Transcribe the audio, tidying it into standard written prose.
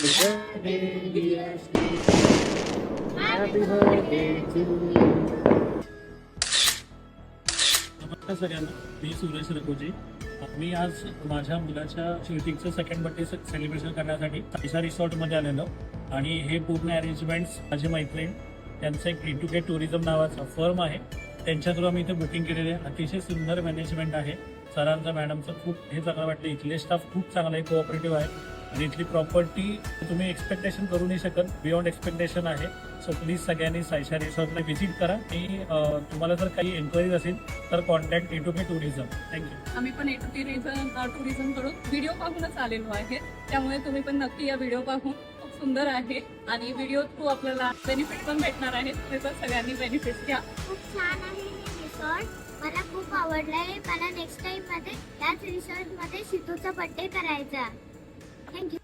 नमस्कार सगळ्यांना, मी सुरेश रघोजी. मी आज माझ्या मुलाच्या शूटिंगचं सेकंड बर्थडे सेलिब्रेशन करण्यासाठी साईशा रिसॉर्टमध्ये आलेलो आणि हे पूर्ण अरेंजमेंट्स माझे मैत्रीण त्यांचं एक E2K टुरिझम नावाचा फर्म आहे त्यांच्या थ्रू आम्ही इथे बुकिंग केलेली आहे. अतिशय सुंदर मॅनेजमेंट आहे सरांचं, मॅडमचं खूप हे चांगलं वाटलं. इथले स्टाफ खूप चांगला आहे, कोऑपरेटिव्ह आहे आणि इथली प्रॉपर्टी तुम्ही एक्सपेक्टेशन करू नाही शकत, बियॉन्ड एक्सपेक्टेशन आहे. सो प्लीज सगळ्यांनी साईशा रिसॉर्टला व्हिजिट करा आणि तुम्हाला जर काही एन्क्वायरीज असेल तर कॉन्टॅक्ट E2K टुरिझम. थँक्यू. आम्ही पण E2K टुरिझम कडून व्हिडिओ पाहूनच आलेलो आहे, त्यामुळे तुम्ही पण नक्की या व्हिडिओ पाहून. खूप सुंदर आहे आणि व्हिडिओ थ्रू आपल्याला बेनिफिट पण भेटणार आहे. तुम्ही पण सगळ्यांनी बेनिफिट घ्या. खूप छान आहे हे रिसॉर्ट, मला खूप आवडलंय. मला नेक्स्ट टाइम मध्ये याच रिसॉर्ट मध्ये शितूचा बर्थडे करायचा. थँक्यू.